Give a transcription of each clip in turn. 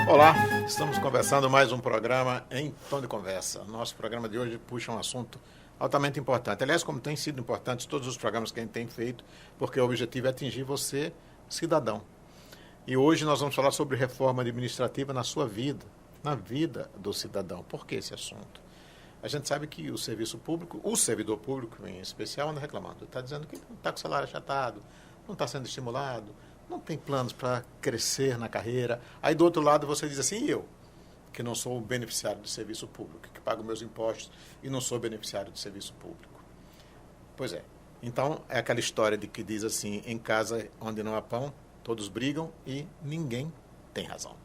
Olá, estamos conversando mais um programa em Tom de Conversa. Nosso programa de hoje puxa um assunto altamente importante. Aliás, como tem sido importantes todos os programas que a gente tem feito, porque o objetivo é atingir você, cidadão. E hoje nós vamos falar sobre reforma administrativa na sua vida, na vida do cidadão. Por que esse assunto? A gente sabe que o serviço público, o servidor público em especial, anda reclamando. Está dizendo que não está com o salário achatado, não está sendo estimulado, não tem planos para crescer na carreira. Aí do outro lado você diz assim, e eu, que não sou beneficiário do serviço público, que pago meus impostos e não sou beneficiário do serviço público. Pois é. Então é aquela história de que diz assim, em casa onde não há pão, todos brigam e ninguém tem razão.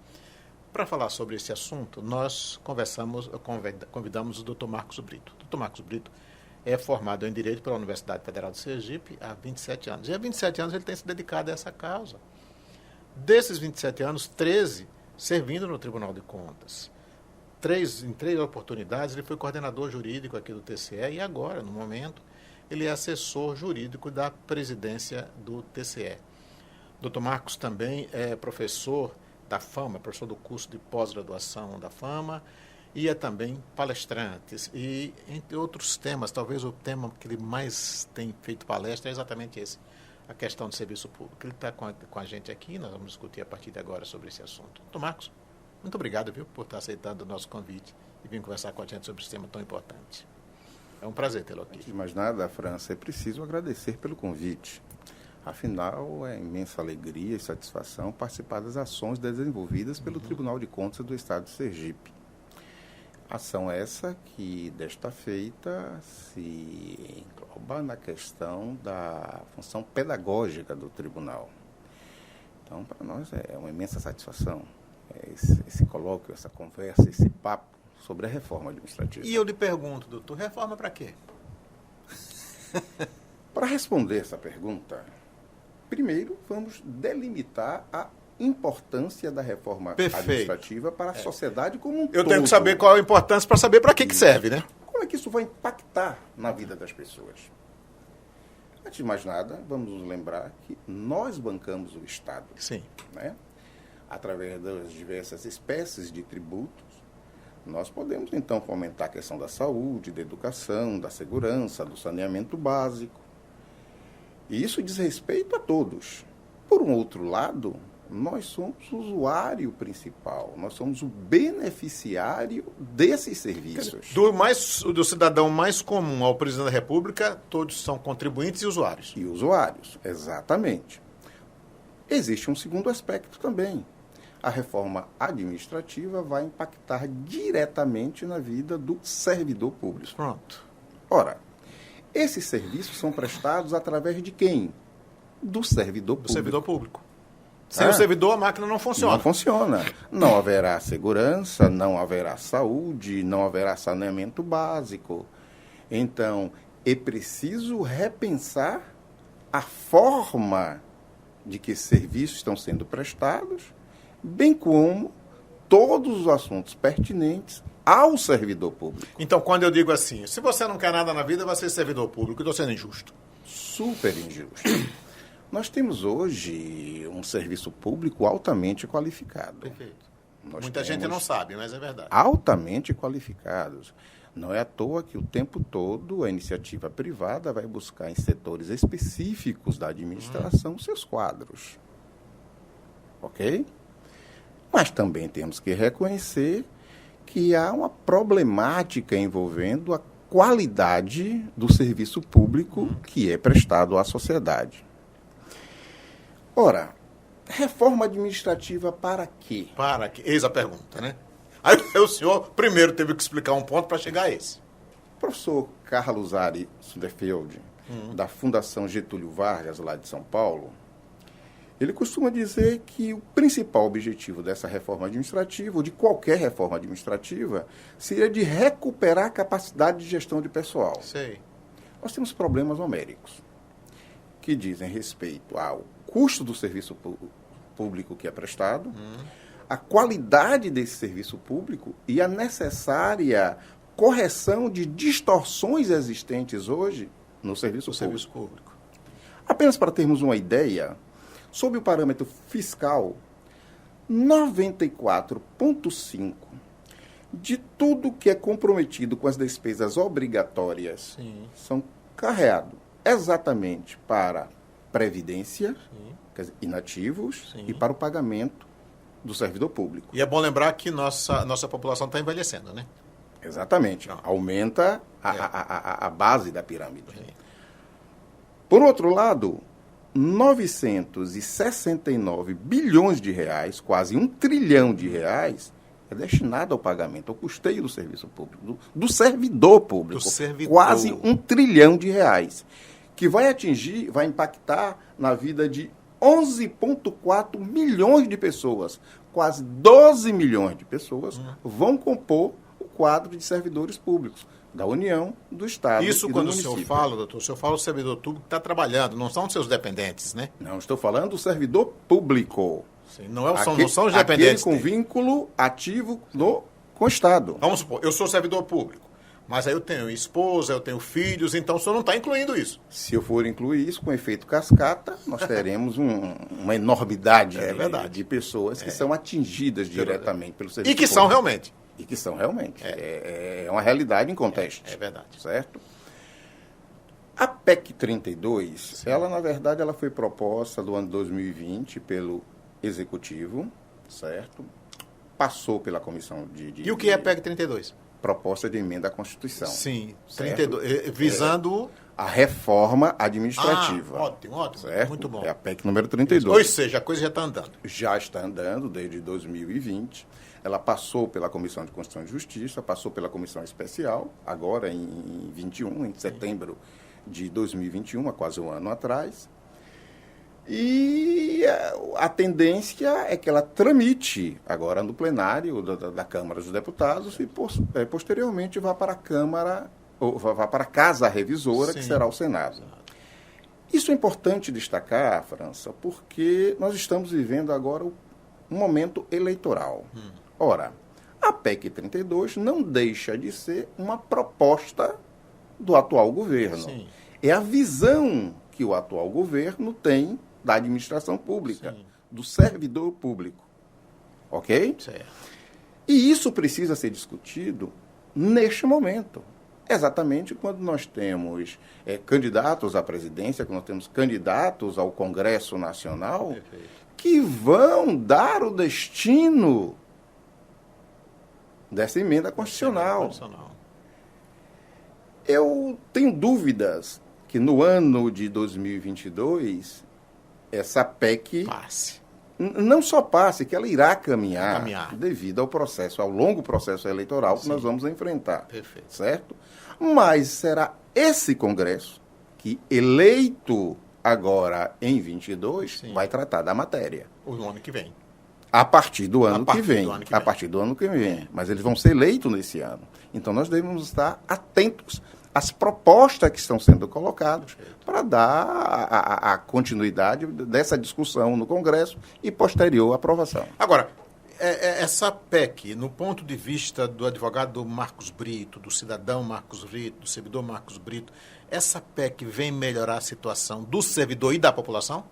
Para falar sobre esse assunto, nós convidamos o Dr. Marcos Brito. O Dr. Marcos Brito é formado em Direito pela Universidade Federal de Sergipe há 27 anos. E há 27 anos ele tem se dedicado a essa causa. Desses 27 anos, 13 servindo no Tribunal de Contas. Em três oportunidades ele foi coordenador jurídico aqui do TCE e agora, no momento, ele é assessor jurídico da presidência do TCE. Dr. Marcos também é professor da FAMA, professor do curso de pós-graduação da FAMA, e é também palestrante. E, entre outros temas, talvez o tema que ele mais tem feito palestra é exatamente esse, a questão do serviço público. Ele está com a gente aqui, nós vamos discutir a partir de agora sobre esse assunto. Dr. Marcos, muito obrigado, viu, por estar aceitando o nosso convite e vir conversar com a gente sobre esse tema tão importante. É um prazer tê-lo aqui. Antes de mais nada, França, é preciso agradecer pelo convite. Afinal, é imensa alegria e satisfação participar das ações desenvolvidas pelo Tribunal de Contas do Estado de Sergipe. Ação essa que, desta feita, se engloba na questão da função pedagógica do tribunal. Então, para nós é uma imensa satisfação esse colóquio, essa conversa, esse papo sobre a reforma administrativa. E eu lhe pergunto, doutor, reforma para quê? Para responder essa pergunta, primeiro vamos delimitar a importância da reforma administrativa para a sociedade como um todo. Eu tenho que saber qual a importância para saber para que serve, né? Como é que isso vai impactar na vida das pessoas? Antes de mais nada, vamos nos lembrar que nós bancamos o Estado. Sim. Né? Através das diversas espécies de tributos, nós podemos, então, fomentar a questão da saúde, da educação, da segurança, do saneamento básico. E isso diz respeito a todos. Por um outro lado, nós somos o usuário principal, nós somos o beneficiário desses serviços. Do cidadão mais comum ao presidente da República, todos são contribuintes e usuários. E usuários, exatamente. Existe um segundo aspecto também. A reforma administrativa vai impactar diretamente na vida do servidor público. Pronto. Ora, esses serviços são prestados através de quem? Do servidor público. Do servidor público. Sem o servidor, a máquina não funciona. Não funciona. Não haverá segurança, não haverá saúde, não haverá saneamento básico. Então, é preciso repensar a forma de que esses serviços estão sendo prestados, bem como todos os assuntos pertinentes ao servidor público. Então, quando eu digo assim, se você não quer nada na vida, vai ser servidor público, eu estou sendo injusto. Super injusto. Nós temos hoje um serviço público altamente qualificado. Perfeito. Muita gente não sabe, mas é verdade. Altamente qualificados. Não é à toa que o tempo todo a iniciativa privada vai buscar em setores específicos da administração seus quadros. Ok? Mas também temos que reconhecer que há uma problemática envolvendo a qualidade do serviço público que é prestado à sociedade. Ora, reforma administrativa para quê? Para quê? Eis a pergunta, né? Aí o senhor primeiro teve que explicar um ponto para chegar a esse. O professor Carlos Ari Sudefeld, da Fundação Getúlio Vargas, lá de São Paulo, ele costuma dizer que o principal objetivo dessa reforma administrativa, ou de qualquer reforma administrativa, seria de recuperar a capacidade de gestão de pessoal. Sei. Nós temos problemas numéricos que dizem respeito ao custo do serviço público que é prestado, a qualidade desse serviço público e a necessária correção de distorções existentes hoje no serviço 94,5% de tudo que é comprometido com as despesas obrigatórias são carreados exatamente para previdência, quer dizer, inativos, e para o pagamento do servidor público. E é bom lembrar que nossa população está envelhecendo, né? Exatamente. Não. Aumenta a base da pirâmide. Por outro lado, 969 bilhões de reais, quase 1 trilhão de reais, é destinado ao pagamento, ao custeio do serviço público, do servidor público. Quase 1 trilhão de reais, que vai impactar na vida de 11,4 milhões de pessoas. Quase 12 milhões de pessoas vão compor o quadro de servidores públicos da União, do Estado Isso e do quando município. o senhor fala, doutor, o senhor fala do servidor público que está trabalhando, não são seus dependentes, né? Não, estou falando do servidor público. Sim, não são os dependentes. Aquele com vínculo ativo com o Estado. Vamos supor, eu sou servidor público, mas aí eu tenho esposa, eu tenho filhos, então o senhor não está incluindo isso. Se eu for incluir isso com efeito cascata, nós teremos uma enormidade de pessoas que são atingidas diretamente pelo serviço público. E que são realmente. E que são realmente. É uma realidade em contexto. É verdade. Certo? A PEC 32, ela, na verdade, ela foi proposta do ano 2020 pelo Executivo, certo? Passou pela Comissão E o que é a PEC 32? Proposta de emenda à Constituição. Sim, 32, visando... a reforma administrativa. Ótimo, certo? Muito bom. É a PEC número 32. Ou seja, a coisa já está andando. Já está andando desde 2020. Ela passou pela Comissão de Constituição e Justiça, passou pela Comissão Especial, agora em setembro de 2021, há quase um ano atrás. E a tendência é que ela tramite agora no plenário da Câmara dos Deputados e posteriormente vá para a Câmara, ou vá para a Casa Revisora, que será o Senado. Isso é importante destacar, França, porque nós estamos vivendo agora um momento eleitoral. Ora, a PEC 32 não deixa de ser uma proposta do atual governo. Sim. É a visão que o atual governo tem da administração pública, do servidor público. Ok? Certo. E isso precisa ser discutido neste momento. Exatamente quando nós temos candidatos à presidência, quando nós temos candidatos ao Congresso Nacional, que vão dar o destino dessa emenda constitucional. Eu tenho dúvidas que no ano de 2022 essa PEC não só passe, que ela irá caminhar devido ao processo, ao longo processo eleitoral que nós vamos enfrentar. Perfeito. Certo? Mas será esse Congresso que, eleito agora em 22, vai tratar da matéria. O ano que vem. A partir do ano que vem. A partir do ano que vem. Mas eles vão ser eleitos nesse ano. Então nós devemos estar atentos às propostas que estão sendo colocadas para dar a continuidade dessa discussão no Congresso e posterior aprovação. Agora, essa PEC, no ponto de vista do advogado Marcos Brito, do cidadão Marcos Brito, do servidor Marcos Brito, essa PEC vem melhorar a situação do servidor e da população?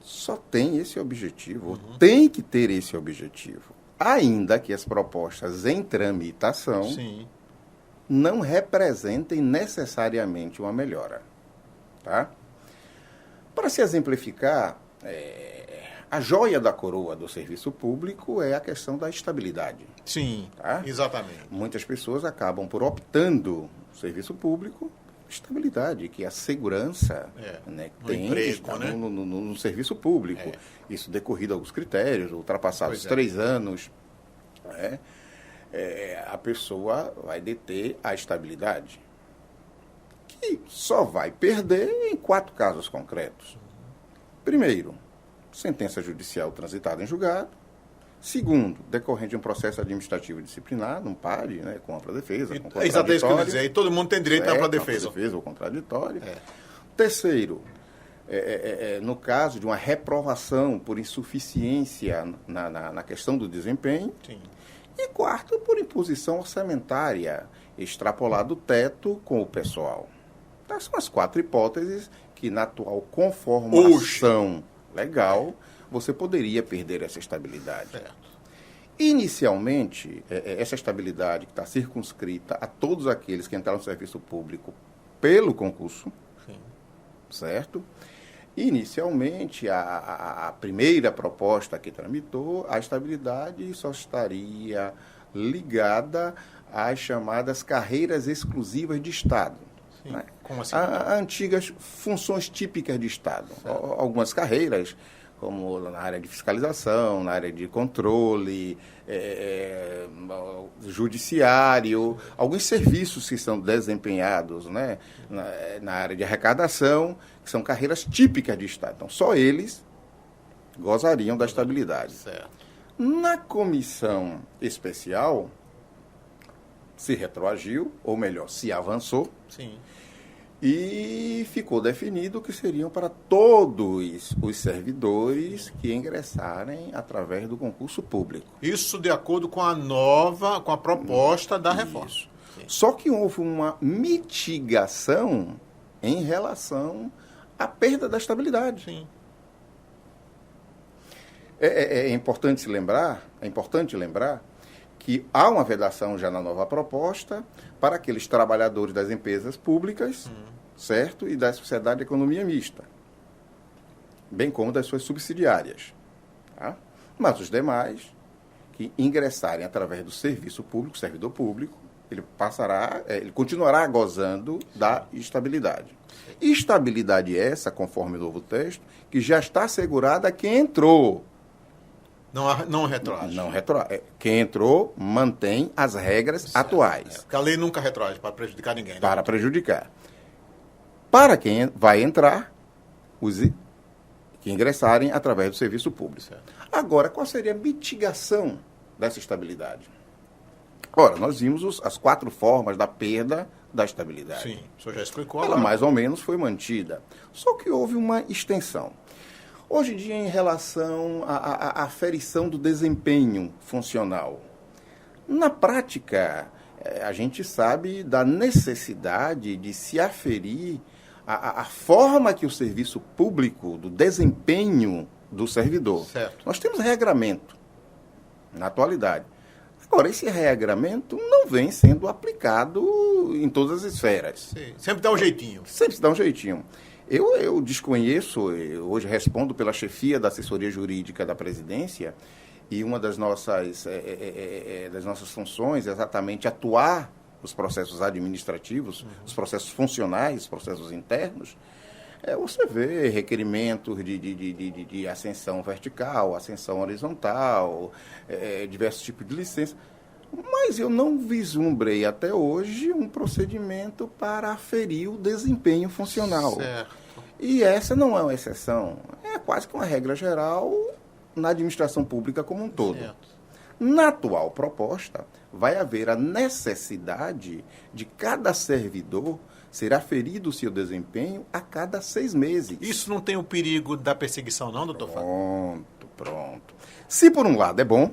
Só tem esse objetivo, tem que ter esse objetivo. Ainda que as propostas em tramitação não representem necessariamente uma melhora. Tá? Para se exemplificar, a joia da coroa do serviço público é a questão da estabilidade. Sim, tá? Exatamente. Muitas pessoas acabam por optando no serviço público estabilidade, que é a segurança tem emprego, né? no serviço público. Isso decorrido alguns critérios, ultrapassados 3 anos, a pessoa vai deter a estabilidade, que só vai perder em 4 casos concretos. Primeiro, sentença judicial transitada em julgado. Segundo, decorrente de um processo administrativo disciplinar, não pare, com ampla defesa, com contraditório. Exatamente isso que eu ia dizer. E todo mundo tem direito à ampla defesa. Ampla defesa ou contraditório. Terceiro, no caso de uma reprovação por insuficiência na questão do desempenho. Sim. E quarto, por imposição orçamentária, extrapolar do teto com o pessoal. Essas são as 4 hipóteses que, na atual conformação legal, você poderia perder essa estabilidade. Certo. Inicialmente, essa estabilidade que está circunscrita a todos aqueles que entraram no serviço público pelo concurso, Sim. certo? Inicialmente, a primeira proposta que tramitou, a estabilidade só estaria ligada às chamadas carreiras exclusivas de Estado. Sim. Né? Como assim? Antigas funções típicas de Estado. Algumas carreiras, como na área de fiscalização, na área de controle, judiciário, alguns serviços que são desempenhados, né, na área de arrecadação, que são carreiras típicas de Estado. Então, só eles gozariam da estabilidade. Certo. Na comissão especial, se retroagiu, ou melhor, se avançou, Sim. e ficou definido que seriam para todos os servidores que ingressarem através do concurso público. Isso de acordo com com a proposta da reforma. Isso. Só que houve uma mitigação em relação à perda da estabilidade. Sim. É importante lembrar que há uma vedação já na nova proposta para aqueles trabalhadores das empresas públicas, certo? E da sociedade de economia mista, bem como das suas subsidiárias. Tá? Mas os demais que ingressarem através do serviço público, servidor público, ele continuará gozando da estabilidade. Estabilidade essa, conforme o novo texto, que já está assegurada a quem entrou. Não retroage. Não retroage. Quem entrou mantém as regras atuais. Porque a lei nunca retroage para prejudicar ninguém. Né? Para prejudicar. Para quem vai entrar, os que ingressarem através do serviço público. Certo. Agora, qual seria a mitigação dessa estabilidade? Ora, nós vimos as 4 formas da perda da estabilidade. Sim, o senhor já explicou. Ela mais ou menos foi mantida. Só que houve uma extensão. Hoje em dia, em relação à aferição do desempenho funcional, na prática, a gente sabe da necessidade de se aferir a forma que o serviço público, do desempenho do servidor. Certo. Nós temos regramento na atualidade. Agora, esse regramento não vem sendo aplicado em todas as esferas. Sim. Sempre dá um jeitinho. Sempre se dá um jeitinho. Eu desconheço, hoje respondo pela chefia da assessoria jurídica da presidência, e uma das nossas funções é exatamente atuar nos processos administrativos, os processos funcionais, os processos internos. Você vê requerimentos de ascensão vertical, ascensão horizontal, diversos tipos de licença. Mas eu não vislumbrei até hoje um procedimento para aferir o desempenho funcional. Certo. E essa não é uma exceção. É quase que uma regra geral na administração pública como um todo. Certo. Na atual proposta, vai haver a necessidade de cada servidor ser aferido o seu desempenho a cada 6 meses. Isso não tem o perigo da perseguição, não, doutor Fábio? Pronto. Se por um lado é bom,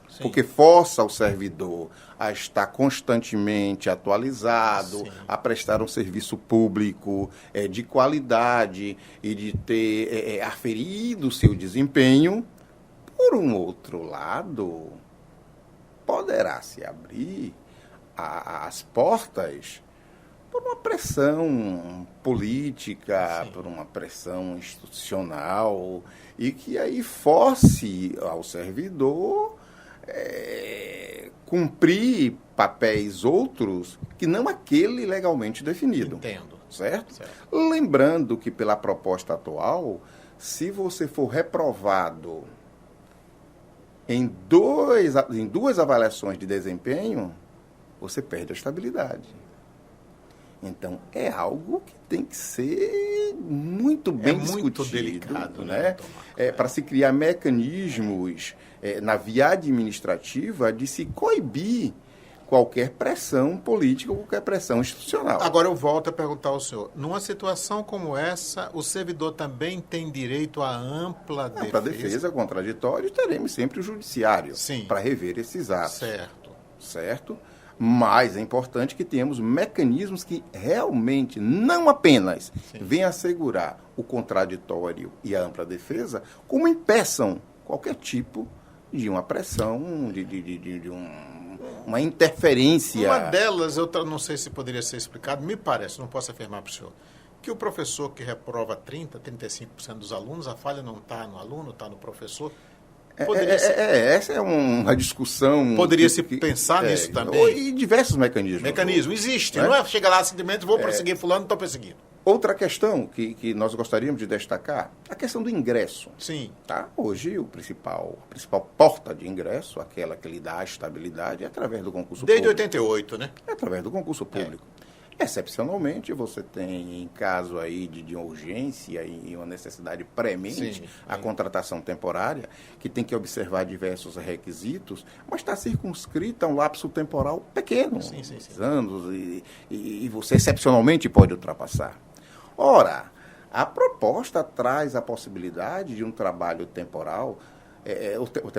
Sim. porque força o servidor a estar constantemente atualizado, Sim. a prestar um serviço público de qualidade e de ter aferido o seu desempenho, por um outro lado, poderá se abrir as portas por uma pressão política, Sim. por uma pressão institucional, e que aí force ao servidor cumprir papéis outros que não aquele legalmente definido. Entendo. Certo? Certo. Lembrando que pela proposta atual, se você for reprovado em 2 avaliações de desempenho, você perde a estabilidade. Então, é algo que tem que ser muito bem discutido. Muito delicado, né? Para se criar mecanismos na via administrativa de se coibir qualquer pressão política ou qualquer pressão institucional. Agora eu volto a perguntar ao senhor. Numa situação como essa, o servidor também tem direito à ampla defesa? Para defesa contraditória, teremos sempre o judiciário Sim. para rever esses atos. Certo. Certo? Mas é importante que tenhamos mecanismos que realmente não apenas venham assegurar o contraditório e a ampla defesa, como impeçam qualquer tipo de uma pressão, de uma interferência. Uma delas, eu não sei se poderia ser explicado, me parece, não posso afirmar para o senhor, que o professor que reprova 35% dos alunos, a falha não está no aluno, está no professor. Essa é uma discussão. Poderia se pensar nisso também. E diversos mecanismos. Existem, não é chegar lá simplesmente vou perseguir fulano, estou perseguindo. Outra questão que nós gostaríamos de destacar, a questão do ingresso. Sim. Tá? Hoje, a principal porta de ingresso, aquela que lhe dá a estabilidade, é através do concurso público. Desde 88, né? É através do concurso público. Excepcionalmente, você tem, em caso aí de urgência e uma necessidade premente, a contratação temporária, que tem que observar diversos requisitos, mas está circunscrita a um lapso temporal pequeno, anos, e você excepcionalmente pode ultrapassar. Ora, a proposta traz a possibilidade de um trabalho temporal, um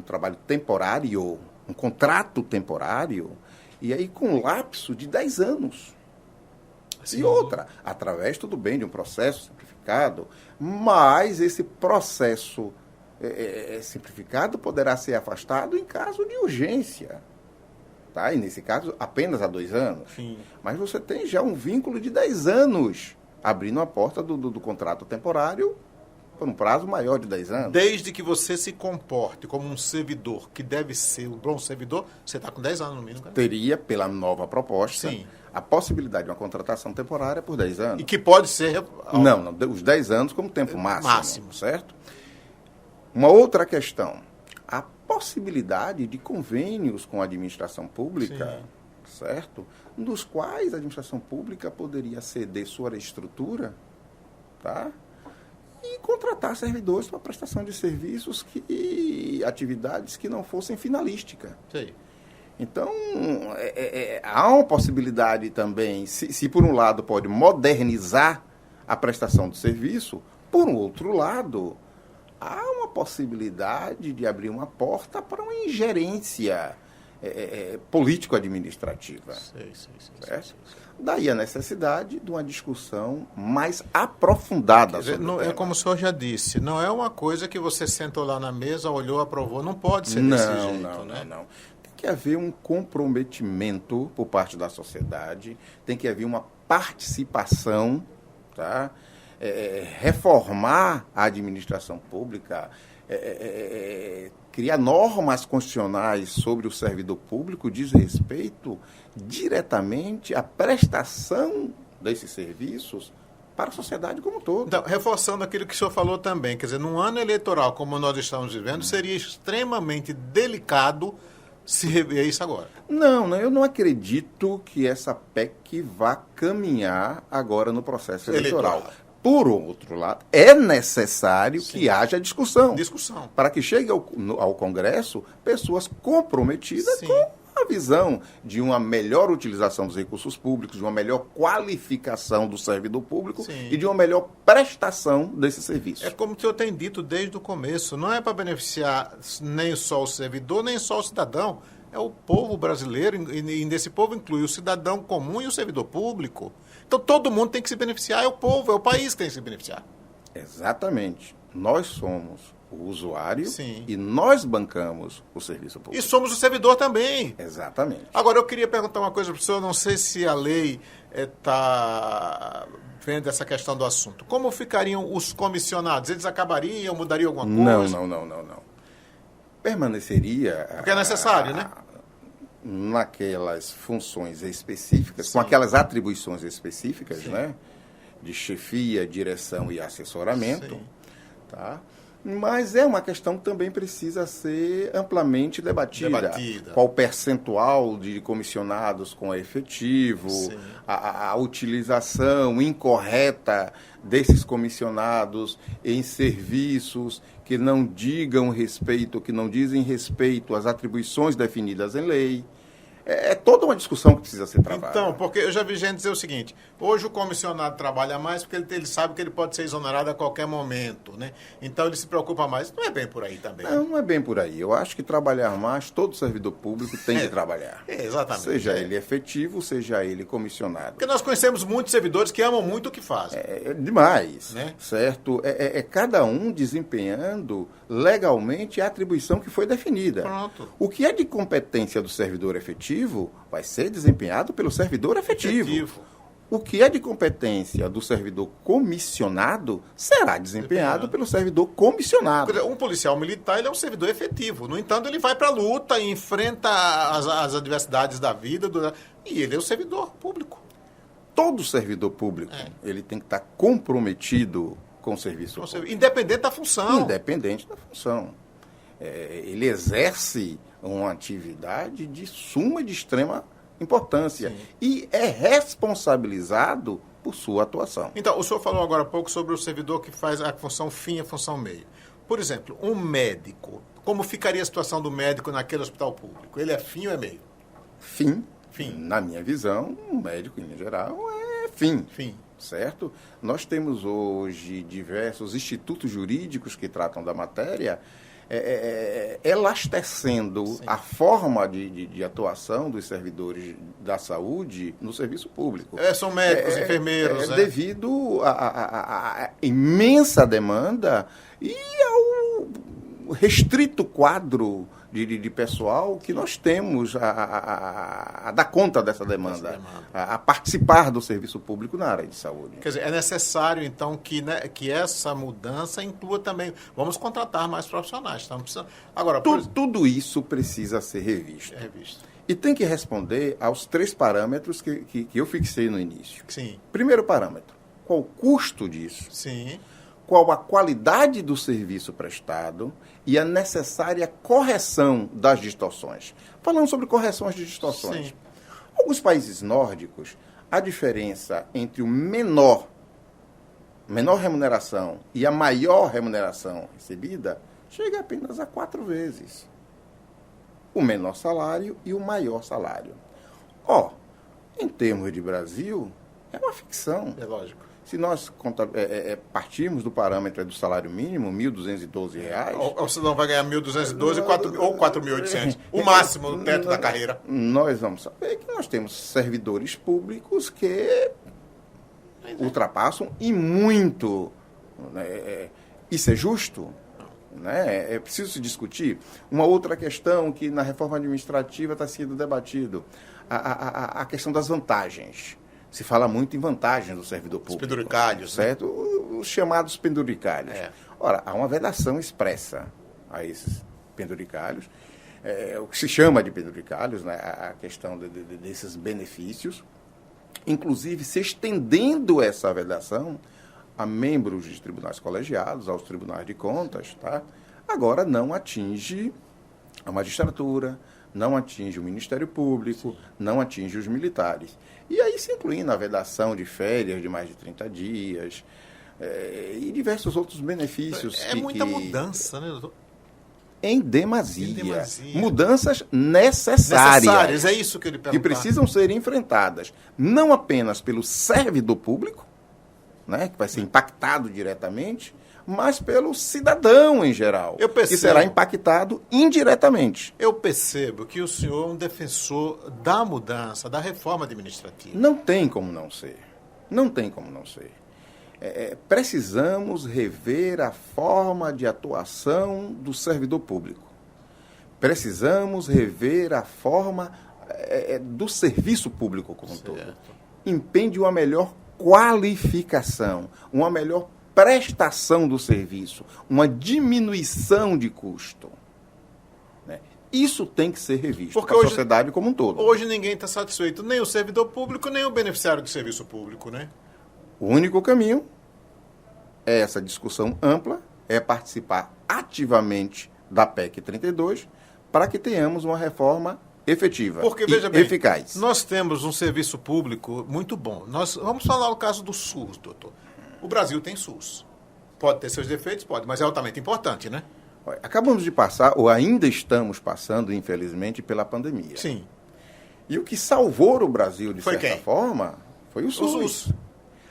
trabalho temporário, um contrato temporário, e aí com lapso de 10 anos. E outra, através, tudo bem, de um processo simplificado, mas esse processo simplificado poderá ser afastado em caso de urgência. Tá? E nesse caso, apenas há 2 anos. Sim. Mas você tem já um vínculo de 10 anos, abrindo a porta do contrato temporário por um prazo maior de 10 anos. Desde que você se comporte como um servidor, que deve ser um bom servidor, você está com 10 anos no mínimo. Cara. Teria, pela nova proposta, a possibilidade de uma contratação temporária por 10 anos. E que pode ser... Não, os 10 anos como tempo máximo. Certo? Uma outra questão, a possibilidade de convênios com a administração pública, certo? Nos quais a administração pública poderia ceder sua estrutura, tá? E contratar servidores para prestação de serviços e atividades que não fossem finalísticas. Sim. Então, há uma possibilidade também, se por um lado pode modernizar a prestação do serviço, por um outro lado, há uma possibilidade de abrir uma porta para uma ingerência político-administrativa. Certo? Daí a necessidade de uma discussão mais aprofundada. É como o senhor já disse, não é uma coisa que você sentou lá na mesa, olhou, aprovou, não pode ser desse jeito. Não. Tem que haver um comprometimento por parte da sociedade, tem que haver uma participação, tá? Reformar a administração pública, criar normas constitucionais sobre o servidor público diz respeito diretamente à prestação desses serviços para a sociedade como um todo. Então, reforçando aquilo que o senhor falou também, quer dizer, num ano eleitoral como nós estamos vivendo, seria extremamente delicado se rever isso agora. Não, eu não acredito que essa PEC vá caminhar agora no processo eleitoral. Por outro lado, é necessário que haja discussão. Para que chegue ao Congresso pessoas comprometidas com a visão de uma melhor utilização dos recursos públicos, de uma melhor qualificação do servidor público e de uma melhor prestação desse serviço. É como o senhor tem dito desde o começo, não é para beneficiar nem só o servidor, nem só o cidadão. É o povo brasileiro, e nesse povo inclui o cidadão comum e o servidor público. Então todo mundo tem que se beneficiar, é o povo, é o país que tem que se beneficiar. Exatamente. Nós somos o usuário e nós bancamos o serviço público. E somos o servidor também. Exatamente. Agora eu queria perguntar uma coisa para o senhor, não sei se a lei está vendo essa questão do assunto. Como ficariam os comissionados? Eles acabariam, mudariam alguma coisa? Não. Permaneceria... Porque é necessário, né? Naquelas funções específicas, com aquelas atribuições específicas, né? De chefia, direção e assessoramento. Tá? Mas é uma questão que também precisa ser amplamente debatida. Qual o percentual de comissionados com efetivo, a utilização incorreta desses comissionados em serviços que não dizem respeito às atribuições definidas em lei. É toda uma discussão que precisa ser travada. Então, porque eu já vi gente dizer o seguinte, hoje o comissionado trabalha mais porque ele sabe que ele pode ser exonerado a qualquer momento, né? Então ele se preocupa mais. Não é bem por aí também. Não é bem por aí. Eu acho que trabalhar mais, todo servidor público tem que trabalhar. Exatamente. Seja ele efetivo, seja ele comissionado. Porque nós conhecemos muitos servidores que amam muito o que fazem. É demais, né? Certo? É cada um desempenhando legalmente a atribuição que foi definida. Pronto. O que é de competência do servidor efetivo vai ser desempenhado pelo servidor efetivo. O que é de competência do servidor comissionado será desempenhado pelo servidor comissionado. Um policial militar ele é um servidor efetivo. No entanto, ele vai para a luta e enfrenta as adversidades da vida e ele é o servidor público. Todo servidor público ele tem que estar comprometido com o serviço público. Independente da função. Independente da função. Ele exerce uma atividade de suma e de extrema importância. Sim. E é responsabilizado por sua atuação. Então, o senhor falou agora há pouco sobre o servidor que faz a função fim e a função meio. Por exemplo, um médico, como ficaria a situação do médico naquele hospital público? Ele é fim ou é meio? Fim. Na minha visão, um médico, em geral, é fim. Certo? Nós temos hoje diversos institutos jurídicos que tratam da matéria, elastecendo a forma de atuação dos servidores da saúde no serviço público. São médicos, enfermeiros. Devido à imensa demanda e ao restrito quadro de pessoal que nós temos a dar conta dessa demanda, a participar do serviço público na área de saúde. Quer dizer, é necessário, então, que essa mudança inclua também... Vamos contratar mais profissionais. Estamos precisando... Agora, tudo isso precisa ser revisto. E tem que responder aos 3 parâmetros que eu fixei no início. Sim. Primeiro parâmetro, qual o custo disso? Sim. Qual a qualidade do serviço prestado e a necessária correção das distorções. Falando sobre correções de distorções. Sim. Alguns países nórdicos, a diferença entre o menor remuneração e a maior remuneração recebida chega apenas a 4 vezes. O menor salário e o maior salário. Em termos de Brasil, é uma ficção. É lógico. Se nós partirmos do parâmetro do salário mínimo, R$ 1.212... Ou você não vai ganhar 1.212 ou 4.800. O máximo no teto da carreira. Nós vamos saber que nós temos servidores públicos que ultrapassam e muito. Isso é justo? É preciso se discutir. Uma outra questão que na reforma administrativa está sendo debatido, a questão das vantagens. Se fala muito em vantagens do servidor público. Os penduricalhos. Certo? Os chamados penduricalhos. Ora, há uma vedação expressa a esses penduricalhos. O que se chama de penduricalhos, né? A questão desses benefícios. Inclusive, se estendendo essa vedação a membros de tribunais colegiados, aos tribunais de contas, tá? Agora não atinge a magistratura, não atinge o Ministério Público, não atinge os militares. E aí se inclui na vedação de férias de mais de 30 dias e diversos outros benefícios. Muita mudança, né, doutor? Em demasia. Mudanças necessárias. É isso que ele pergunta. Que precisam ser enfrentadas não apenas pelo servidor público, né, que vai ser impactado diretamente, mas pelo cidadão em geral, que será impactado indiretamente. Eu percebo que o senhor é um defensor da mudança, da reforma administrativa. Não tem como não ser. Precisamos rever a forma de atuação do servidor público. Precisamos rever a forma do serviço público como um todo. Impende uma melhor qualificação, uma melhor prestação do serviço, uma diminuição de custo. Isso tem que ser revisto para a sociedade como um todo. Hoje ninguém está satisfeito, nem o servidor público, nem o beneficiário do serviço público, né? O único caminho é essa discussão ampla, é participar ativamente da PEC 32, para que tenhamos uma reforma efetiva e eficaz. Nós temos um serviço público muito bom. Nós vamos falar o caso do SUS, doutor. O Brasil tem SUS. Pode ter seus defeitos, pode, mas é altamente importante, né? Acabamos de passar, ou ainda estamos passando, infelizmente, pela pandemia. Sim. E o que salvou o Brasil, de Foi certa quem? forma, foi o SUS. SUS.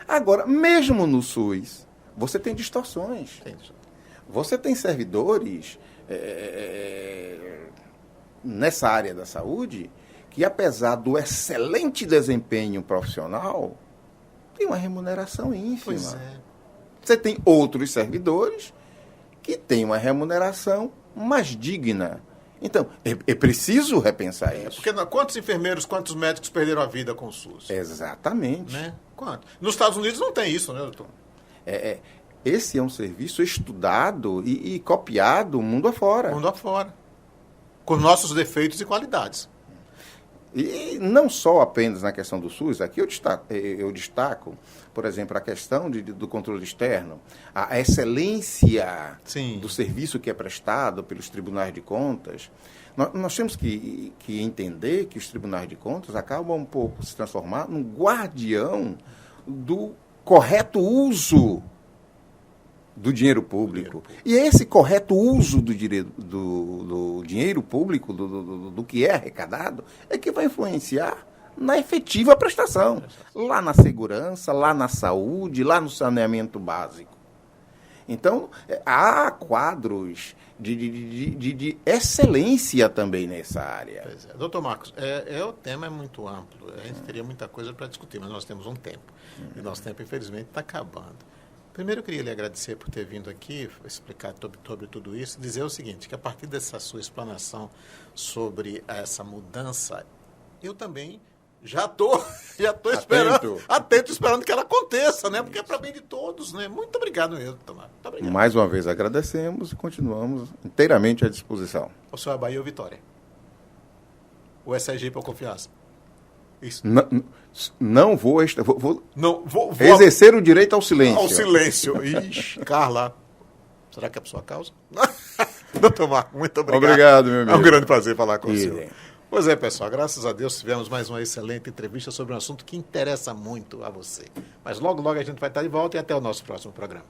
Agora, mesmo no SUS, você tem distorções. Entendi. Você tem servidores nessa área da saúde que, apesar do excelente desempenho profissional, tem uma remuneração ínfima. Pois é. Você tem outros servidores que têm uma remuneração mais digna. Então, é preciso repensar isso. Porque quantos enfermeiros, quantos médicos perderam a vida com o SUS? Exatamente. Né? Quanto? Nos Estados Unidos não tem isso, né, doutor? Esse é um serviço estudado e copiado mundo afora. Mundo afora. Com nossos defeitos e qualidades. E não só apenas na questão do SUS, aqui eu destaco, por exemplo, a questão do controle externo, a excelência Sim. do serviço que é prestado pelos tribunais de contas. Nós temos que entender que os tribunais de contas acabam um pouco se transformar num guardião do correto uso do dinheiro público. E esse correto uso do dinheiro público, do que é arrecadado, é que vai influenciar na efetiva prestação. Lá na segurança, lá na saúde, lá no saneamento básico. Então, há quadros de excelência também nessa área. Pois é. Doutor Marcos, o tema é muito amplo. A gente teria muita coisa para discutir, mas nós temos um tempo. E nosso tempo, infelizmente, está acabando. Primeiro, eu queria lhe agradecer por ter vindo aqui, explicar sobre tudo isso, e dizer o seguinte, que a partir dessa sua explanação sobre essa mudança, eu também já estou atento, esperando que ela aconteça, né? Porque é para bem de todos, né? Muito obrigado mesmo, Tomás. Muito obrigado. Mais uma vez agradecemos e continuamos inteiramente à disposição. O senhor é Bahia ou Vitória? Ou é Sergipe ou Confiança? Isso. Não vou vou exercer o direito ao silêncio. Ao silêncio. Ixi, Carla. Será que é por sua causa? Doutor Marco, muito obrigado. Obrigado, meu amigo. É um grande prazer falar com o Idem. senhor. Pois é, pessoal, graças a Deus tivemos mais uma excelente entrevista sobre um assunto que interessa muito a você. Mas logo, logo a gente vai estar de volta e até o nosso próximo programa.